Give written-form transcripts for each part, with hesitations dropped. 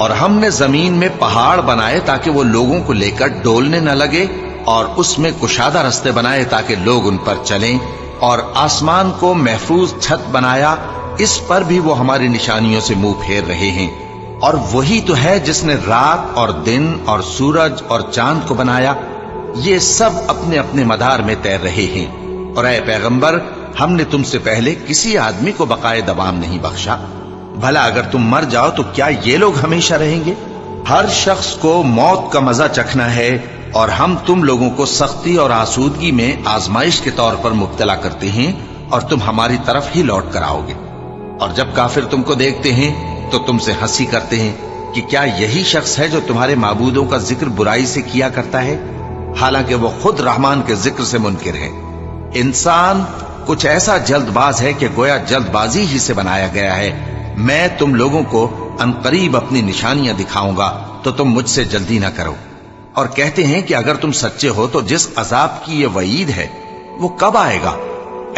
اور ہم نے زمین میں پہاڑ بنائے تاکہ وہ لوگوں کو لے کر ڈولنے نہ لگے، اور اس میں کشادہ رستے بنائے تاکہ لوگ ان پر چلیں، اور آسمان کو محفوظ چھت بنایا، اس پر بھی وہ ہماری نشانیوں سے منہ پھیر رہے ہیں۔ اور وہی تو ہے جس نے رات اور دن اور سورج اور چاند کو بنایا، یہ سب اپنے اپنے مدار میں تیر رہے ہیں۔ اور اے پیغمبر، ہم نے تم سے پہلے کسی آدمی کو بقائے دوام نہیں بخشا، بھلا اگر تم مر جاؤ تو کیا یہ لوگ ہمیشہ رہیں گے؟ ہر شخص کو موت کا مزہ چکھنا ہے، اور ہم تم لوگوں کو سختی اور آسودگی میں آزمائش کے طور پر مبتلا کرتے ہیں، اور تم ہماری طرف ہی لوٹ کر آؤ گے۔ اور جب کافر تم کو دیکھتے ہیں تو تم سے ہنسی کرتے ہیں کہ کیا یہی شخص ہے جو تمہارے معبودوں کا ذکر برائی سے کیا کرتا ہے، حالانکہ وہ خود رحمان کے ذکر سے منکر ہے۔ انسان کچھ ایسا جلد باز ہے کہ گویا جلد بازی ہی سے بنایا گیا ہے۔ میں تم لوگوں کو عنقریب اپنی نشانیاں دکھاؤں گا تو تم مجھ سے جلدی نہ کرو۔ اور کہتے ہیں کہ اگر تم سچے ہو تو جس عذاب کی یہ وعید ہے وہ کب آئے گا؟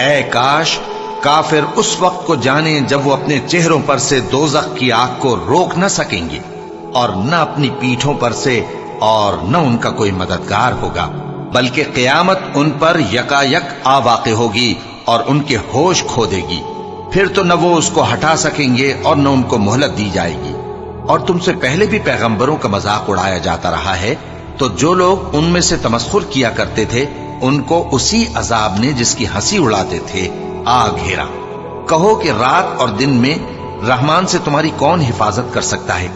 اے کاش کافر اس وقت کو جانیں جب وہ اپنے چہروں پر سے دوزخ کی آگ کو روک نہ سکیں گے، اور نہ اپنی پیٹھوں پر سے، اور نہ ان کا کوئی مددگار ہوگا، بلکہ قیامت ان پر یکا یک آ واقع ہوگی اور ان کے ہوش کھو دے گی۔ پھر تو نہ وہ اس کو ہٹا سکیں گے اور نہ ان کو مہلت دی جائے گی۔ اور تم سے پہلے بھی پیغمبروں کا مذاق اڑایا جاتا رہا ہے، تو جو لوگ ان میں سے تمسخر کیا کرتے تھے ان کو اسی عذاب نے جس کی ہنسی اڑاتے تھے آ گھیرا۔ کہو کہ رات اور دن میں رحمان سے تمہاری کون حفاظت کر سکتا ہے؟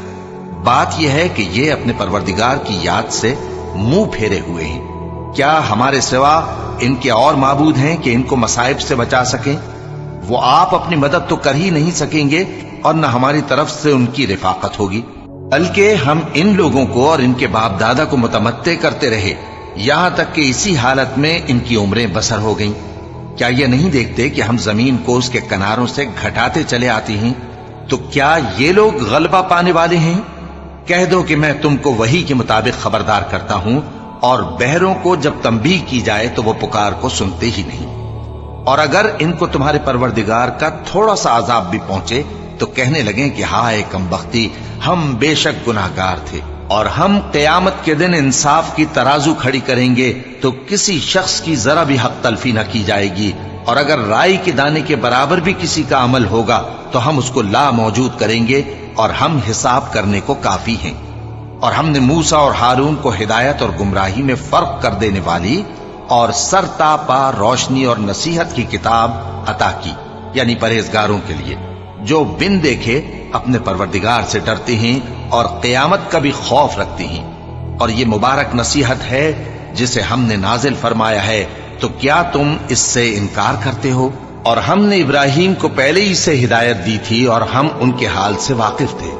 بات یہ ہے کہ یہ اپنے پروردگار کی یاد سے منہ پھیرے ہوئے ہیں۔ کیا ہمارے سوا ان کے اور معبود ہیں کہ ان کو مصائب سے بچا سکیں؟ وہ آپ اپنی مدد تو کر ہی نہیں سکیں گے، اور نہ ہماری طرف سے ان کی رفاقت ہوگی، بلکہ ہم ان لوگوں کو اور ان کے باپ دادا کو متمتع کرتے رہے، یہاں تک کہ اسی حالت میں ان کی عمریں بسر ہو گئیں۔ کیا یہ نہیں دیکھتے کہ ہم زمین کو اس کے کناروں سے گھٹاتے چلے آتے ہیں؟ تو کیا یہ لوگ غلبہ پانے والے ہیں؟ کہہ دو کہ میں تم کو وحی کے مطابق خبردار کرتا ہوں، اور بہروں کو جب تنبیہ کی جائے تو وہ پکار کو سنتے ہی نہیں۔ اور اگر ان کو تمہارے پروردگار کا تھوڑا سا عذاب بھی پہنچے تو کہنے لگیں کہ ہائے کم بختی، ہم بے شک گناہگار تھے۔ اور ہم قیامت کے دن انصاف کی ترازو کھڑی کریں گے تو کسی شخص کی ذرا بھی حق تلفی نہ کی جائے گی، اور اگر رائی کے دانے کے برابر بھی کسی کا عمل ہوگا تو ہم اس کو لا موجود کریں گے، اور ہم حساب کرنے کو کافی ہیں۔ اور ہم نے موسیٰ اور ہارون کو ہدایت اور گمراہی میں فرق کر دینے والی اور سر تا پا روشنی اور نصیحت کی کتاب عطا کی، یعنی پرہیزگاروں کے لیے جو بن دیکھے اپنے پروردگار سے ڈرتے ہیں اور قیامت کا بھی خوف رکھتے ہیں۔ اور یہ مبارک نصیحت ہے جسے ہم نے نازل فرمایا ہے، تو کیا تم اس سے انکار کرتے ہو؟ اور ہم نے ابراہیم کو پہلے ہی سے ہدایت دی تھی، اور ہم ان کے حال سے واقف تھے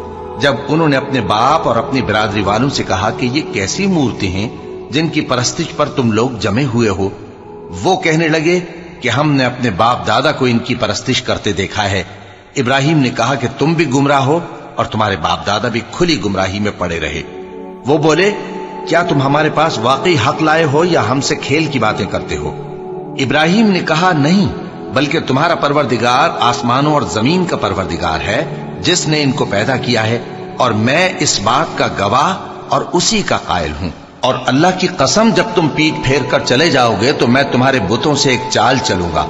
جب انہوں نے اپنے باپ اور اپنی برادری والوں سے کہا کہ یہ کیسی مورتی ہیں جن کی پرستش پر تم لوگ جمے ہوئے ہو۔ وہ کہنے لگے کہ ہم نے اپنے باپ دادا کو ان کی پرستش کرتے دیکھا ہے۔ ابراہیم نے کہا کہ تم بھی گمراہ ہو اور تمہارے باپ دادا بھی کھلی گمراہی میں پڑے رہے۔ وہ بولے کیا تم ہمارے پاس واقعی حق لائے ہو یا ہم سے کھیل کی باتیں کرتے ہو؟ ابراہیم نے کہا نہیں، بلکہ تمہارا پروردگار آسمانوں اور زمین کا پروردگار ہے جس نے ان کو پیدا کیا ہے، اور میں اس بات کا گواہ اور اسی کا قائل ہوں۔ اور اللہ کی قسم جب تم پیٹ پھیر کر چلے جاؤ گے تو میں تمہارے بتوں سے ایک چال چلوں گا۔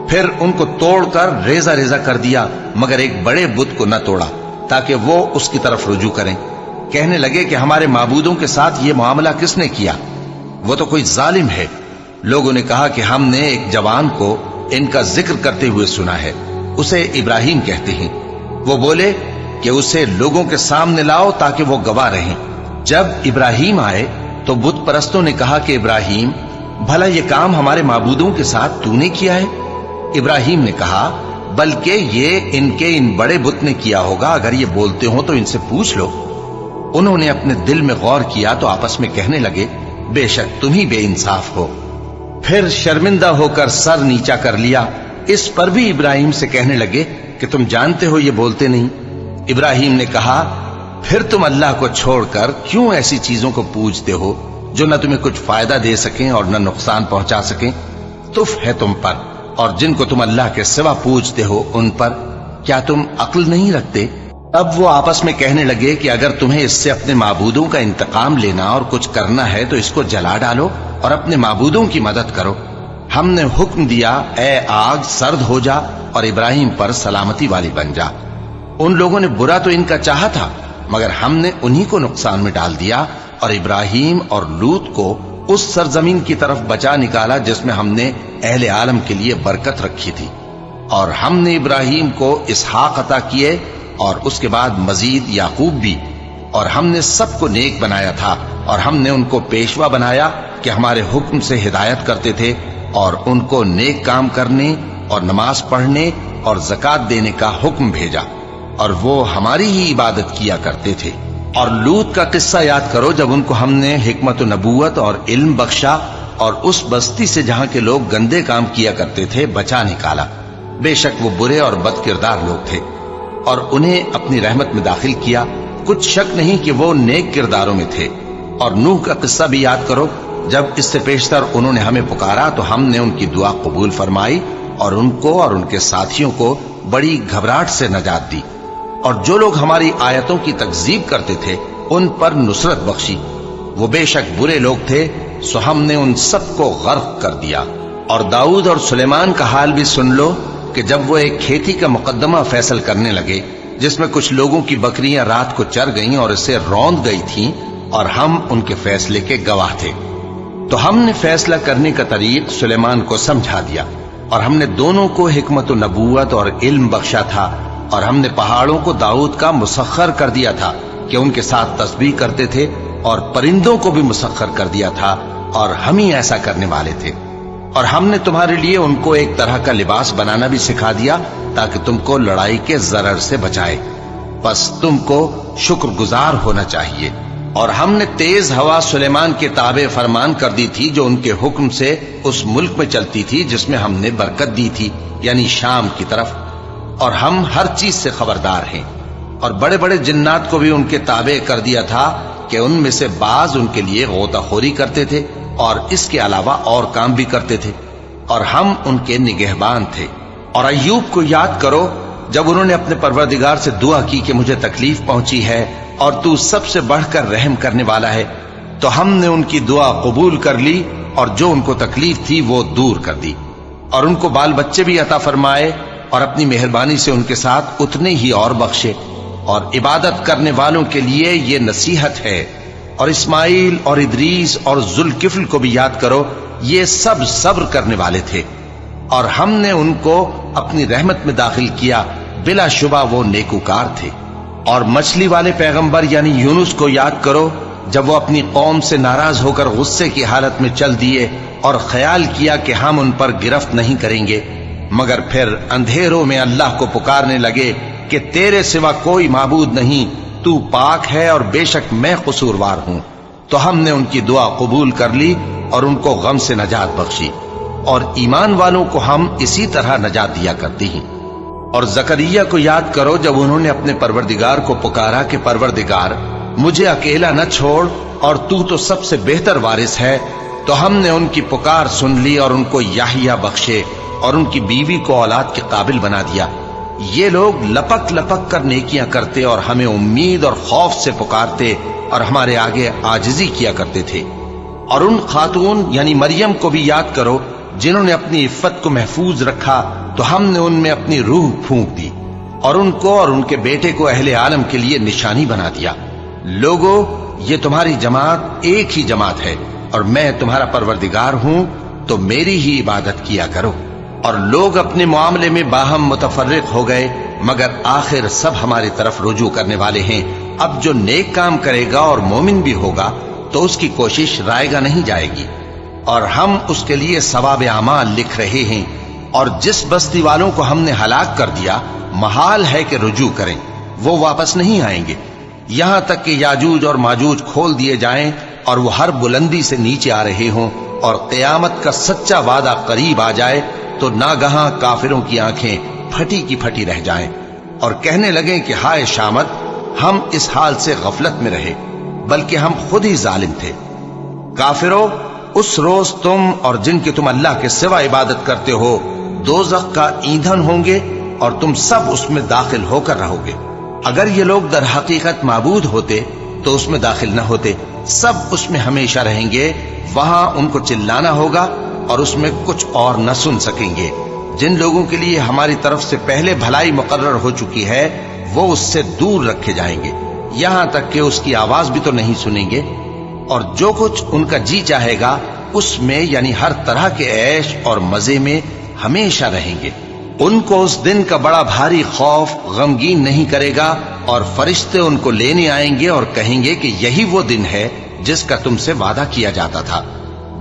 پھر ان کو توڑ کر ریزہ ریزہ کر دیا، مگر ایک بڑے بت کو نہ توڑا تاکہ وہ اس کی طرف رجوع کریں۔ کہنے لگے کہ ہمارے معبودوں کے ساتھ یہ معاملہ کس نے کیا؟ وہ تو کوئی ظالم ہے۔ لوگوں نے کہا کہ ہم نے ایک جوان کو ان کا ذکر کرتے ہوئے سنا ہے، اسے ابراہیم کہتے ہیں۔ وہ بولے کہ اسے لوگوں کے سامنے لاؤ تاکہ وہ گواہ رہیں۔ جب ابراہیم آئے تو بت پرستوں نے کہا کہ ابراہیم، بھلا یہ کام ہمارے معبودوں کے ساتھ تو نے کیا ہے؟ ابراہیم نے کہا بلکہ یہ ان کے ان بڑے بت نے کیا ہوگا، اگر یہ بولتے ہوں تو ان سے پوچھ لو۔ انہوں نے اپنے دل میں غور کیا تو آپس میں کہنے لگے بے شک تم ہی بے انصاف ہو۔ پھر شرمندہ ہو کر سر نیچا کر لیا۔ اس پر بھی ابراہیم سے کہنے لگے کہ تم جانتے ہو یہ بولتے نہیں۔ ابراہیم نے کہا پھر تم اللہ کو چھوڑ کر کیوں ایسی چیزوں کو پوجتے ہو جو نہ تمہیں کچھ فائدہ دے سکیں اور نہ نقصان پہنچا سکیں؟ تف ہے تم پر اور جن کو تم اللہ کے سوا پوجتے ہو ان پر، کیا تم عقل نہیں رکھتے؟ اب وہ آپس میں کہنے لگے کہ اگر تمہیں اس سے اپنے معبودوں کا انتقام لینا اور کچھ کرنا ہے تو اس کو جلا ڈالو اور اپنے معبودوں کی مدد کرو۔ ہم نے حکم دیا، اے آگ سرد ہو جا اور ابراہیم پر سلامتی والی بن جا۔ ان لوگوں نے برا تو ان کا چاہا تھا، مگر ہم نے انہی کو نقصان میں ڈال دیا اور ابراہیم اور لوط کو اس سرزمین کی طرف بچا نکالا جس میں ہم نے اہل عالم کے لیے برکت رکھی تھی۔ اور ہم نے ابراہیم کو اسحاق عطا کیے اور اس کے بعد مزید یعقوب بھی، اور ہم نے سب کو نیک بنایا تھا، اور ہم نے ان کو پیشوا بنایا کہ ہمارے حکم سے ہدایت کرتے تھے، اور ان کو نیک کام کرنے اور نماز پڑھنے اور زکوٰۃ دینے کا حکم بھیجا، اور وہ ہماری ہی عبادت کیا کرتے تھے۔ اور لوط کا قصہ یاد کرو جب ان کو ہم نے حکمت و نبوت اور علم بخشا اور اس بستی سے جہاں کے لوگ گندے کام کیا کرتے تھے بچا نکالا۔ بے شک وہ برے اور بد کردار لوگ تھے، اور انہیں اپنی رحمت میں داخل کیا، کچھ شک نہیں کہ وہ نیک کرداروں میں تھے۔ اور نوح کا قصہ بھی یاد کرو، جب اس سے پیشتر انہوں نے ہمیں پکارا تو ہم نے ان کی دعا قبول فرمائی اور ان کو اور ان کے ساتھیوں کو بڑی گھبراہٹ سے نجات دی، اور جو لوگ ہماری آیتوں کی تکذیب کرتے تھے ان پر نصرت بخشی۔ وہ بے شک برے لوگ تھے، سو ہم نے ان سب کو غرق کر دیا۔ اور داؤد اور سلیمان کا حال بھی سن لو کہ جب وہ ایک کھیتی کا مقدمہ فیصل کرنے لگے جس میں کچھ لوگوں کی بکریاں رات کو چر گئیں اور اسے روند گئی تھیں، اور ہم ان کے فیصلے کے گواہ تھے، تو ہم نے فیصلہ کرنے کا طریق سلیمان کو سمجھا دیا، اور ہم نے دونوں کو حکمت و نبوت اور علم بخشا تھا، اور ہم نے پہاڑوں کو داؤد کا مسخر کر دیا تھا کہ ان کے ساتھ تسبیح کرتے تھے، اور پرندوں کو بھی مسخر کر دیا تھا، اور ہم ہی ایسا کرنے والے تھے۔ اور ہم نے تمہارے لیے ان کو ایک طرح کا لباس بنانا بھی سکھا دیا تاکہ تم کو لڑائی کے ضرر سے بچائے، بس تم کو شکر گزار ہونا چاہیے۔ اور ہم نے تیز ہوا سلیمان کے تابع فرمان کر دی تھی جو ان کے حکم سے اس ملک میں چلتی تھی جس میں ہم نے برکت دی تھی، یعنی شام کی طرف، اور ہم ہر چیز سے خبردار ہیں۔ اور بڑے بڑے جنات کو بھی ان کے تابع کر دیا تھا کہ ان میں سے بعض ان کے لیے غوطہ خوری کرتے تھے اور اس کے علاوہ اور کام بھی کرتے تھے، اور ہم ان کے نگہبان تھے۔ اور ایوب کو یاد کرو جب انہوں نے اپنے پروردگار سے دعا کی کہ مجھے تکلیف پہنچی ہے اور تو سب سے بڑھ کر رحم کرنے والا ہے، تو ہم نے ان کی دعا قبول کر لی اور جو ان کو تکلیف تھی وہ دور کر دی، اور ان کو بال بچے بھی عطا فرمائے، اور اپنی مہربانی سے ان کے ساتھ اتنے ہی اور بخشے۔ اور عبادت کرنے والوں کے لیے یہ نصیحت ہے۔ اور اسماعیل اور ادریس اور ذوالکفل کو بھی یاد کرو، یہ سب صبر کرنے والے تھے، اور ہم نے ان کو اپنی رحمت میں داخل کیا، بلا شبہ وہ نیکوکار تھے۔ اور مچھلی والے پیغمبر یعنی یونس کو یاد کرو جب وہ اپنی قوم سے ناراض ہو کر غصے کی حالت میں چل دیے اور خیال کیا کہ ہم ان پر گرفت نہیں کریں گے، مگر پھر اندھیروں میں اللہ کو پکارنے لگے کہ تیرے سوا کوئی معبود نہیں، تو پاک ہے اور بے شک میں قصوروار ہوں۔ تو ہم نے ان کی دعا قبول کر لی اور ان کو غم سے نجات بخشی، اور ایمان والوں کو ہم اسی طرح نجات دیا کرتی ہیں۔ اور زکریا کو یاد کرو جب انہوں نے اپنے پروردگار کو پکارا کہ پروردگار مجھے اکیلا نہ چھوڑ اور تو سب سے بہتر وارث ہے، تو ہم نے ان کی پکار سن لی اور ان کو یحییٰ بخشے اور ان کی بیوی کو اولاد کے قابل بنا دیا۔ یہ لوگ لپک لپک کر نیکیاں کرتے اور ہمیں امید اور خوف سے پکارتے اور ہمارے آگے عاجزی کیا کرتے تھے۔ اور ان خاتون یعنی مریم کو بھی یاد کرو جنہوں نے اپنی عفت کو محفوظ رکھا، تو ہم نے ان میں اپنی روح پھونک دی اور ان کو اور ان کے بیٹے کو اہل عالم کے لیے نشانی بنا دیا۔ لوگو، یہ تمہاری جماعت ایک ہی جماعت ہے اور میں تمہارا پروردگار ہوں، تو میری ہی عبادت کیا کرو۔ اور لوگ اپنے معاملے میں باہم متفرق ہو گئے، مگر آخر سب ہماری طرف رجوع کرنے والے ہیں۔ اب جو نیک کام کرے گا اور مومن بھی ہوگا تو اس کی کوشش رائے گا نہیں جائے گی، اور ہم اس کے لیے ثواب اعمال لکھ رہے ہیں۔ اور جس بستی والوں کو ہم نے ہلاک کر دیا، محال ہے کہ رجوع کریں، وہ واپس نہیں آئیں گے، یہاں تک کہ یاجوج اور ماجوج کھول دیے جائیں اور وہ ہر بلندی سے نیچے آ رہے ہوں، اور قیامت کا سچا وعدہ قریب آ جائے تو ناگہاں کافروں کی آنکھیں پھٹی کی پھٹی رہ جائیں اور کہنے لگیں کہ ہائے شامت، ہم اس حال سے غفلت میں رہے، بلکہ ہم خود ہی ظالم تھے۔ کافروں، اس روز تم اور جن کی تم اللہ کے سوا عبادت کرتے ہو دوزخ کا ایندھن ہوں گے، اور تم سب اس میں داخل ہو کر رہو گے۔ اگر یہ لوگ در حقیقت معبود ہوتے تو اس میں داخل نہ ہوتے، سب اس میں ہمیشہ رہیں گے، وہاں ان کو چلانا ہوگا اور اس میں کچھ اور نہ سن سکیں گے۔ جن لوگوں کے لیے ہماری طرف سے پہلے بھلائی مقرر ہو چکی ہے وہ اس سے دور رکھے جائیں گے، یہاں تک کہ اس کی آواز بھی تو نہیں سنیں گے، اور جو کچھ ان کا جی چاہے گا اس میں یعنی ہر طرح کے عیش اور مزے میں ہمیشہ رہیں گے۔ ان کو اس دن کا بڑا بھاری خوف غمگین نہیں کرے گا، اور فرشتے ان کو لینے آئیں گے اور کہیں گے کہ یہی وہ دن ہے جس کا تم سے وعدہ کیا جاتا تھا،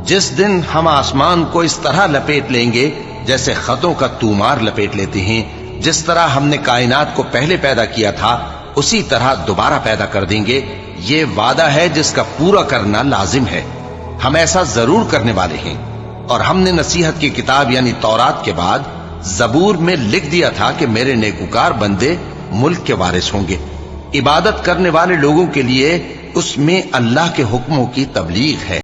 جس دن ہم آسمان کو اس طرح لپیٹ لیں گے جیسے خطوں کا تومار لپیٹ لیتے ہیں، جس طرح ہم نے کائنات کو پہلے پیدا کیا تھا اسی طرح دوبارہ پیدا کر دیں گے۔ یہ وعدہ ہے جس کا پورا کرنا لازم ہے، ہم ایسا ضرور کرنے والے ہیں۔ اور ہم نے نصیحت کی کتاب یعنی تورات کے بعد زبور میں لکھ دیا تھا کہ میرے نیکوکار بندے ملک کے وارث ہوں گے۔ عبادت کرنے والے لوگوں کے لیے اس میں اللہ کے حکموں کی تبلیغ ہے۔